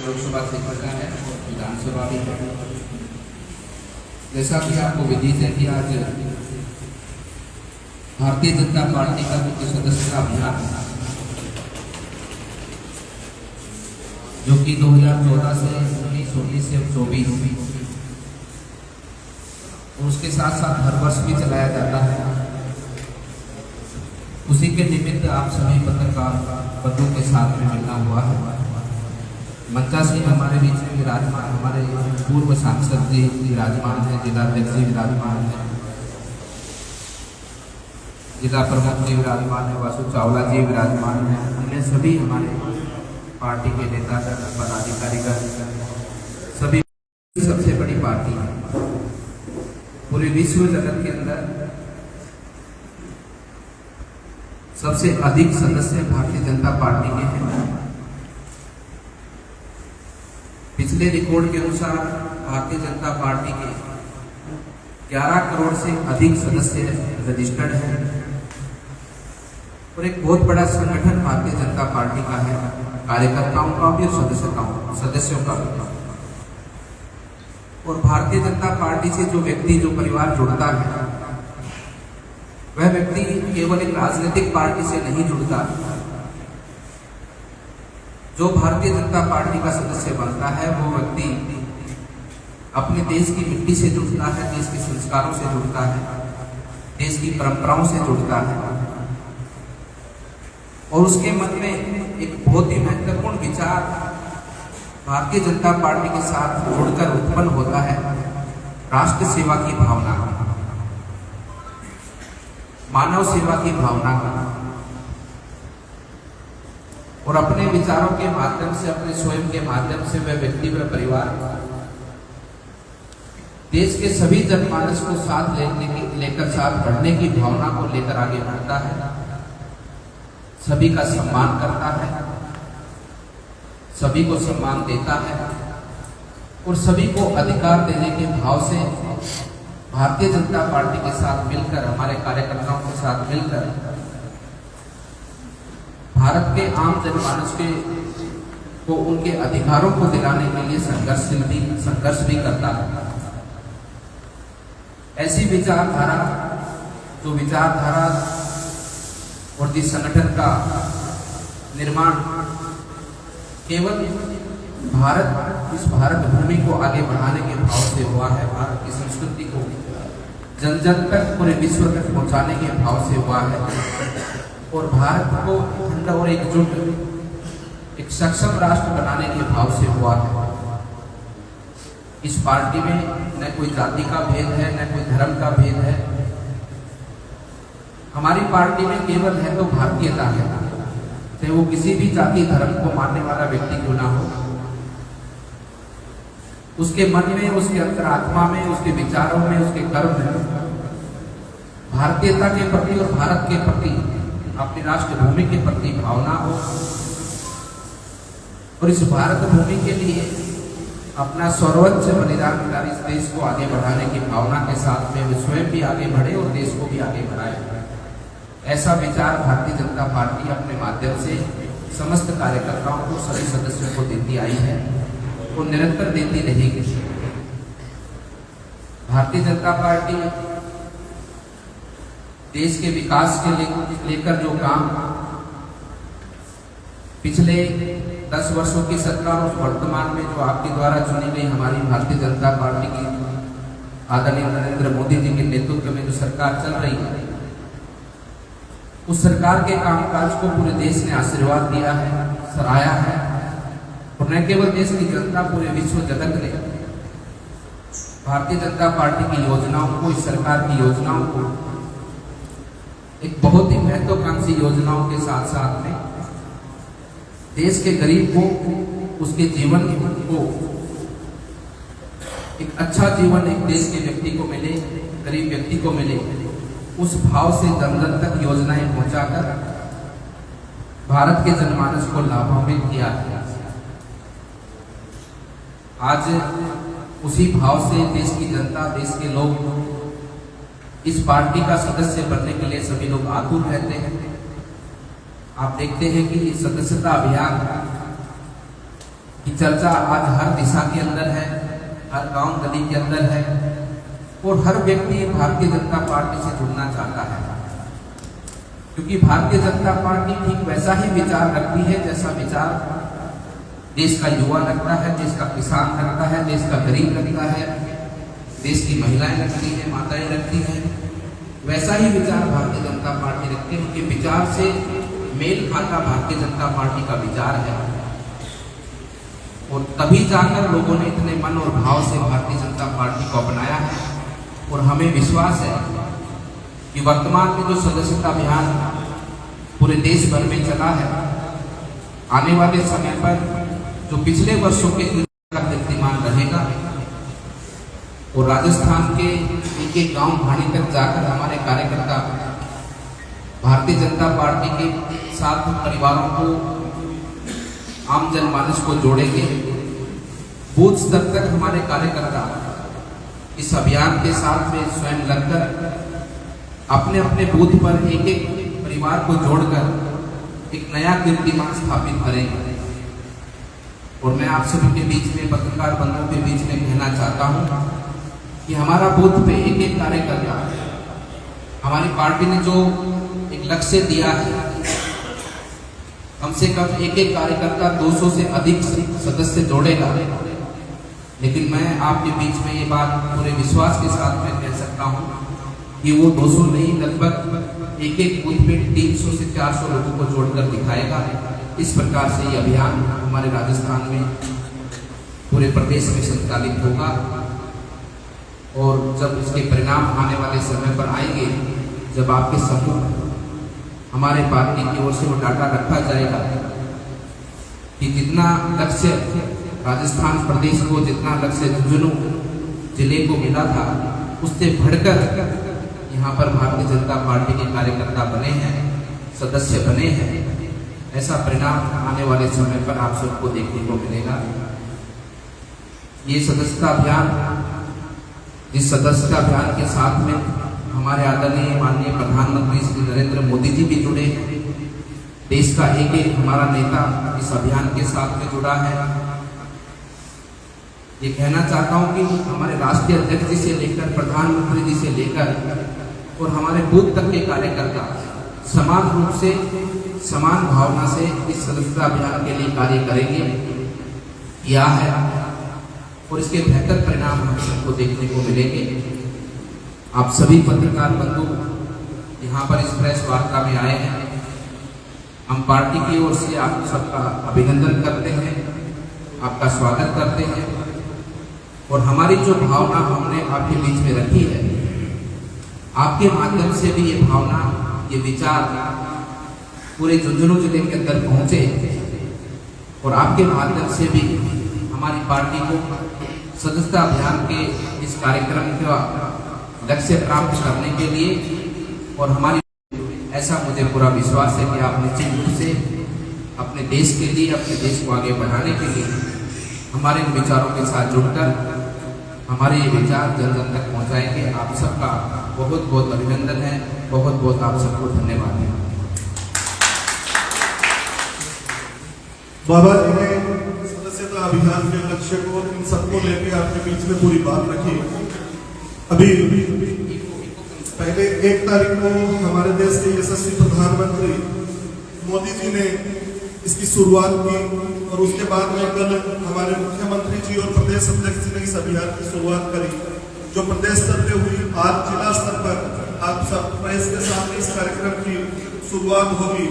लोकसभा क्षेत्र का है और विधानसभा भी है। जैसा कि आपको विदित है कि आज भारतीय जनता पार्टी का मुख्य सदस्यता अभियान जो कि 2014 से 19 से 24 और उसके साथ साथ हर वर्ष भी चलाया जाता है, उसी के निमित्त आप सभी पत्रकार बंधुओं के साथ में मिलना हुआ है। मंचा सिंह हमारे बीच में विराजमान, हमारे पूर्व सांसद जी विराजमान है, जिला अध्यक्ष जी विराजमान है, जिला प्रमुख जी विराजमान है, वासु चावला जी विराजमान है, अन्य सभी हमारे पार्टी के नेता पदाधिकारी का सभी। सबसे बड़ी पार्टी है पूरे विश्व जगत के अंदर, सबसे अधिक सदस्य भारतीय जनता पार्टी के हैं। पिछले रिकॉर्ड के अनुसार भारतीय जनता पार्टी के 11 करोड़ से अधिक सदस्य रजिस्टर्ड हैं और एक बहुत बड़ा संगठन भारतीय जनता पार्टी का है, कार्यकर्ताओं का भी और सदस्यों का भी। और भारतीय जनता पार्टी से जो व्यक्ति, जो परिवार जुड़ता है, वह व्यक्ति केवल एक राजनीतिक पार्टी से नहीं जुड़ता। जो भारतीय जनता पार्टी का सदस्य बनता है वो व्यक्ति अपने देश की मिट्टी से जुड़ता है, देश के संस्कारों से जुड़ता है, देश की परंपराओं से जुड़ता है और उसके मन में एक बहुत ही महत्वपूर्ण विचार भारतीय जनता पार्टी के साथ जुड़कर उत्पन्न होता है, राष्ट्र सेवा की भावना, मानव सेवा की भावना का। और अपने विचारों के माध्यम से, अपने स्वयं के माध्यम से वह व्यक्ति, वह परिवार देश के सभी जनमानस को साथ लेकर साथ बढ़ने की भावना को लेकर आगे बढ़ता है, सभी का सम्मान करता है, सभी को सम्मान देता है और सभी को अधिकार देने के भाव से भारतीय जनता पार्टी के साथ मिलकर, हमारे कार्यकर्ताओं के साथ मिलकर भारत के आम जनमानस को उनके अधिकारों को दिलाने के लिए संघर्ष भी करता है। ऐसी विचारधारा, जो विचारधारा और जिस संगठन का निर्माण केवल इस भारत भूमि को आगे बढ़ाने के भाव से हुआ है, भारत की संस्कृति को जन जन तक, पूरे विश्व तक पहुंचाने के भाव से हुआ है और भारत को अखंड और एकजुट, एक सक्षम राष्ट्र बनाने के भाव से हुआ है। इस पार्टी में न कोई जाति का भेद है, न कोई धर्म का भेद है। हमारी पार्टी में केवल है तो भारतीयता है, चाहे वो किसी भी जाति धर्म को मानने वाला व्यक्ति क्यों ना हो, उसके मन में, उसके अंतरात्मा में, उसके विचारों में, उसके कर्म में भारतीयता के प्रति और भारत के प्रति, अपनी राष्ट्र भूमि के प्रति भावना हो और इस भारत भूमि के लिए अपना सर्वोच्च बलिदान कर इस देश को आगे बढ़ाने की भावना के साथ में वे स्वयं भी आगे बढ़े और देश को भी आगे बढ़ाए। ऐसा विचार भारतीय जनता पार्टी अपने माध्यम से समस्त कार्यकर्ताओं को, सभी सदस्यों को देती आई है और निरंतर देती रहेगी। भारतीय जनता पार्टी देश के विकास के लेकर जो काम पिछले 10 वर्षों की सरकार और वर्तमान में जो आपके द्वारा चुनी गई हमारी भारतीय जनता पार्टी की आदरणीय नरेंद्र मोदी जी के नेतृत्व में जो सरकार चल रही है, उस सरकार के कामकाज को पूरे देश ने आशीर्वाद दिया है, सराहा है और न केवल देश की जनता, पूरे विश्व जगत ने भारतीय जनता पार्टी की योजनाओं को, इस सरकार की योजनाओं को, एक बहुत ही महत्वाकांक्षी योजनाओं के साथ साथ में देश के गरीब को, उसके जीवन को एक अच्छा जीवन एक देश के व्यक्ति को मिले, गरीब व्यक्ति को मिले, उस भाव से जन जन तक योजनाएं पहुंचाकर भारत के जनमानस को लाभान्वित किया है। आज उसी भाव से देश की जनता, देश के लोग इस पार्टी का सदस्य बनने के लिए सभी लोग आतुर रहते हैं। आप देखते हैं कि सदस्यता अभियान की चर्चा आज हर दिशा के अंदर है, हर गांव गली के अंदर है और हर व्यक्ति भारतीय जनता पार्टी से जुड़ना चाहता है, क्योंकि भारतीय जनता पार्टी ठीक वैसा ही विचार रखती है जैसा विचार देश का युवा रखता है, देश का किसान रखता है, देश का गरीब रखता है, देश की महिलाएं रखती हैं, माताएं रखती हैं। वैसा ही विचार भारतीय जनता पार्टी रखती है। उनके विचार से मेल खाता भारतीय जनता पार्टी का विचार है और तभी जाकर लोगों ने इतने मन और भाव से भारतीय जनता पार्टी को अपनाया है। और हमें विश्वास है कि वर्तमान में जो सदस्यता अभियान पूरे देश भर में चला है, आने वाले समय पर जो पिछले वर्षों के का कीर्तिमान रहेगा और राजस्थान के एक एक गांव भाड़ी तक जाकर हमारे कार्यकर्ता भारतीय जनता पार्टी के साथ परिवारों को, आम जनमानस को जोड़ेंगे। बूथ स्तर तक हमारे कार्यकर्ता इस अभियान के साथ में स्वयं लगकर अपने अपने बूथ पर एक एक परिवार को जोड़कर एक नया कीर्तिमान स्थापित करेंगे। और मैं आप सभी के बीच में, पत्रकार बंधुओं के बीच में कहना चाहता हूं कि हमारा बूथ पे एक एक कार्यकर्ता, हमारी पार्टी ने जो एक लक्ष्य दिया है, कम से कम एक एक कार्यकर्ता 200 से अधिक सदस्य जोड़ेगा। लेकिन मैं आपके बीच में ये बात पूरे विश्वास के साथ में कह सकता हूं कि वो 200 नहीं, लगभग एक एक बूथ पे 300 से 400 लोगों को जोड़कर दिखाएगा। इस प्रकार से ये अभियान हमारे राजस्थान में पूरे प्रदेश में संचालित होगा और जब इसके परिणाम आने वाले समय पर आएंगे, जब आपके समूह हमारे पार्टी की ओर से वो डाटा रखा जाएगा कि जितना लक्ष्य राजस्थान प्रदेश को, जितना लक्ष्य झुंझुनू जिले को मिला था, उससे बढ़कर यहाँ पर भारतीय जनता पार्टी के कार्यकर्ता बने हैं, सदस्य बने हैं। ऐसा परिणाम आने वाले समय पर आप सबको देखने को मिलेगा। ये सदस्यता अभियान, जिस सदस्यता अभियान के साथ में हमारे आदरणीय माननीय प्रधानमंत्री श्री नरेंद्र मोदी जी भी जुड़े हैं, देश का एक एक हमारा नेता इस अभियान के साथ में जुड़ा है। ये कहना चाहता हूं कि हमारे राष्ट्रीय अध्यक्ष जी से लेकर प्रधानमंत्री जी से लेकर और हमारे बूथ तक के कार्यकर्ता समान रूप से, समान भावना से इस सदस्यता अभियान के लिए कार्य करेंगे, किया है और इसके बेहतर परिणाम हम सबको देखने को मिलेंगे। आप सभी पत्रकार बंधु यहाँ पर इस प्रेस वार्ता में आए हैं, हम पार्टी की ओर से आप सबका अभिनंदन करते हैं, आपका स्वागत करते हैं और हमारी जो भावना हमने आपके बीच में रखी है, आपके माध्यम से भी ये भावना, ये विचार पूरे झुंझुनू जिले के अंदर पहुंचे और आपके माध्यम से भी हमारी पार्टी को सदस्यता अभियान के इस कार्यक्रम का लक्ष्य प्राप्त करने के लिए, और हमारी ऐसा मुझे पूरा विश्वास है कि आप निश्चित रूप से अपने देश के लिए, अपने देश को आगे बढ़ाने के लिए हमारे इन विचारों के साथ जुड़कर हमारे ये विचार जन जन तक पहुंचाएंगे। आप सबका बहुत बहुत अभिनंदन है, बहुत बहुत आप सबको धन्यवाद है। बाबा जी ने सदस्यता अभियान के लक्ष्य को, इन सबको लेकर आपके बीच में पूरी बात रखी। अभी पहले 1 तारीख को हमारे देश के यशस्वी प्रधानमंत्री मोदी जी ने इसकी शुरुआत की और उसके बाद में कल हमारे मुख्यमंत्री जी और प्रदेश अध्यक्ष जी ने इस अभियान की शुरुआत करी, जो प्रदेश स्तर पे हुई। आज जिला स्तर पर आप सब प्रेस के सामने इस कार्यक्रम की शुरुआत होगी।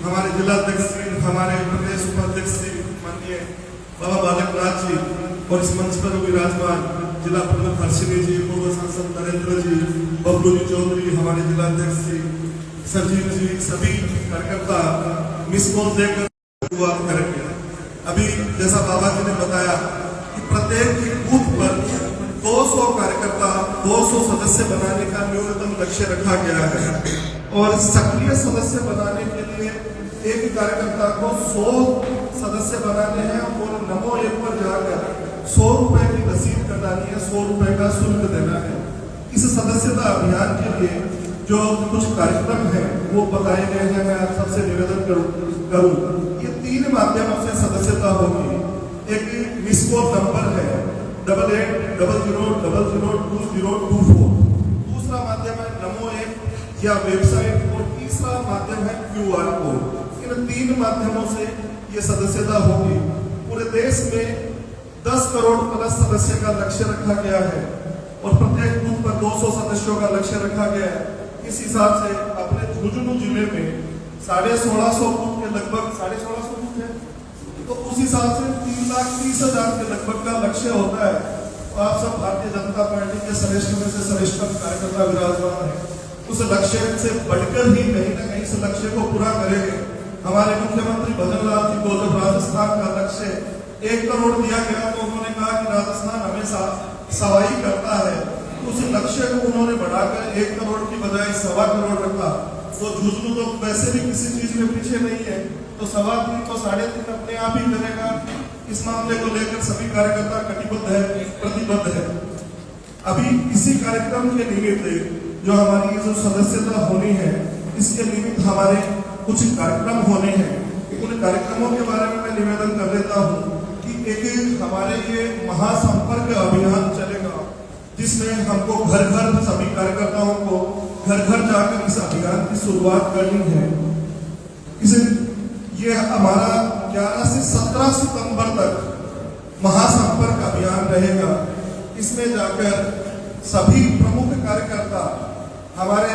हमारे जिला अध्यक्ष जी, हमारे प्रदेश उपाध्यक्ष जी माननीय बाबा बालकनाथ जी और इस मंच पर विराजमान जिला प्रमुख हर्षिनी जी, पूर्व सांसद नरेंद्र जी, बबलू जी चौधरी, हमारे जिला अध्यक्ष जी संजीव जी, सभी कार्यकर्ता मिस कॉल देकर शुरुआत करेंगे। अभी जैसा बाबा जी ने बताया कि प्रत्येक बूथ पर 200 कार्यकर्ता, 200 सदस्य बनाने का न्यूनतम लक्ष्य रखा गया है और सक्रिय सदस्य बनाने के लिए एक कार्यकर्ता को 100 सदस्य बनाने हैं और नमो ऐप पर जाकर 100 रुपए की रसीद कटानी है, 100 रुपए का शुल्क देना है। इस सदस्यता अभियान के लिए जो कुछ कार्यक्रम है वो बताए गए हैं, मैं आप सबसे निवेदन करूं। ये 3 माध्यमों से सदस्यता होगी। एक मिस कॉल नंबर है 8800002024। दूसरा माध्यम है नमो ऐप या वेबसाइट और तीसरा माध्यम है QR कोड। इन 3 माध्यमों से ये सदस्यता होगी। पूरे देश में 10 करोड़ प्लस सदस्य का लक्ष्य रखा गया है और प्रत्येक बूथ पर 200 सदस्यों का लक्ष्य रखा गया है। इस हिसाब से अपने झुंझुनू जिले में 1650 बूथ के लगभग 1650 बूथ है, तो उस हिसाब से 3,30,000 के लगभग का लक्ष्य होता है। तो आप सब भारतीय जनता पार्टी के श्रेष्ठ में से श्रेष्ठ कार्यकर्ता विराजमान है, उस लक्ष्य से बढ़कर ही कहीं ना कहीं इस लक्ष्य को पूरा करेंगे। हमारे मुख्यमंत्री भजन लाल जी को जब राजस्थान का लक्ष्य 1 करोड़ दिया गया तो उन्होंने कहा कि राजस्थान हमेशा सवाई करता है, उस लक्ष्य को उन्होंने बढ़ाकर 1 करोड़ की बजाय 1.25 करोड़ रखा। तो झुंझुनू तो वैसे भी किसी चीज में पीछे नहीं है, तो 3.25 तो 3.5 अपने आप ही करेगा। इस मामले को लेकर सभी कार्यकर्ता कटिबद्ध है, प्रतिबद्ध है। अभी इसी कार्यक्रम के निमित्त जो हमारी जो सदस्यता होनी है, इसके निमित्त हमारे कुछ कार्यक्रम होने हैं। उन कार्यक्रमों के बारे में मैं निवेदन कर देता हूँ कि एक हमारे ये महासंपर्क अभियान चलेगा, जिसमें हमको घर घर सभी कार्यकर्ताओं को घर घर जाकर इस अभियान की शुरुआत करनी है। ये हमारा 11 से 17 सितंबर तक महासंपर्क अभियान रहेगा। इसमें जाकर सभी प्रमुख कार्यकर्ता हमारे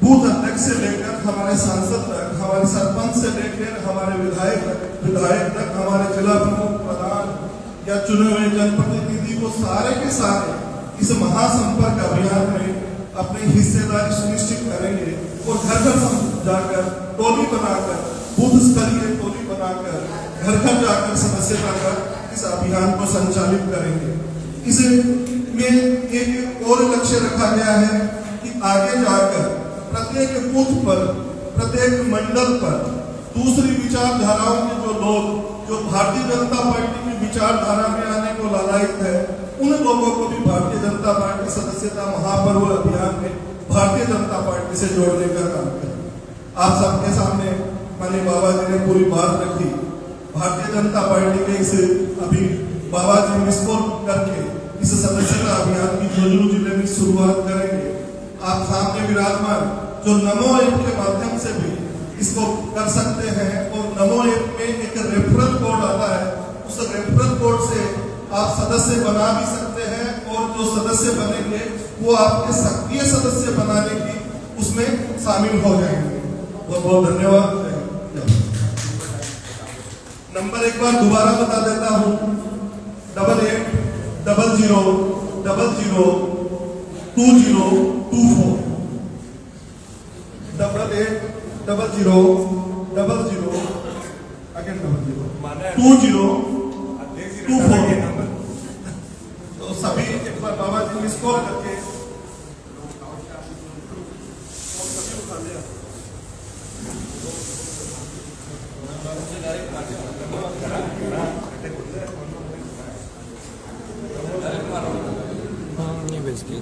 बूथ अध्यक्ष से लेकर हमारे सांसद तक, हमारे सरपंच से लेकर हमारे विधायक तक, हमारे जिला प्रमुख, प्रधान या चुने हुए जनप्रतिनिधि को सारे के सारे इस महासंपर्क अभियान में अपनी हिस्सेदारी सुनिश्चित करेंगे और घर घर जाकर टोली बनाकर, बूथ स्तरीय टोली बनाकर घर घर जाकर सदस्यता कर इस अभियान को संचालित करेंगे। इसमें एक और लक्ष्य रखा गया है कि आगे जाकर प्रत्येक बूथ पर, प्रत्येक मंडल पर दूसरी विचारधाराओं के जो लोग जो भारतीय जनता पार्टी की विचारधारा में आने को लालायित है, उन लोगों को भी भारतीय जनता पार्टी सदस्यता महापर्व अभियान में भारतीय जनता पार्टी से जोड़ने का काम करें। आप सबके सामने माननीय बाबा जी ने पूरी बात रखी। भारतीय जनता पार्टी के इस अभी बाबा जी मिस कॉल करके इस सदस्यता अभियान की झुंझुनू जिले में शुरुआत करेंगे। आप सामने विराजमान जो नमो ऐप के माध्यम से भी इसको कर सकते हैं और नमो ऐप में एक रेफरल कोड आता है, उस रेफरल कोड से आप सदस्य बना भी सकते हैं और जो सदस्य बनेंगे वो आपके सक्रिय सदस्य बनाने की उसमें शामिल हो जाएंगे। बहुत बहुत धन्यवाद। नंबर एक बार दोबारा बता देता हूँ, 8800002024 2024। तो सभी एक बार बाबा जी मिस कॉल करके ये बेच के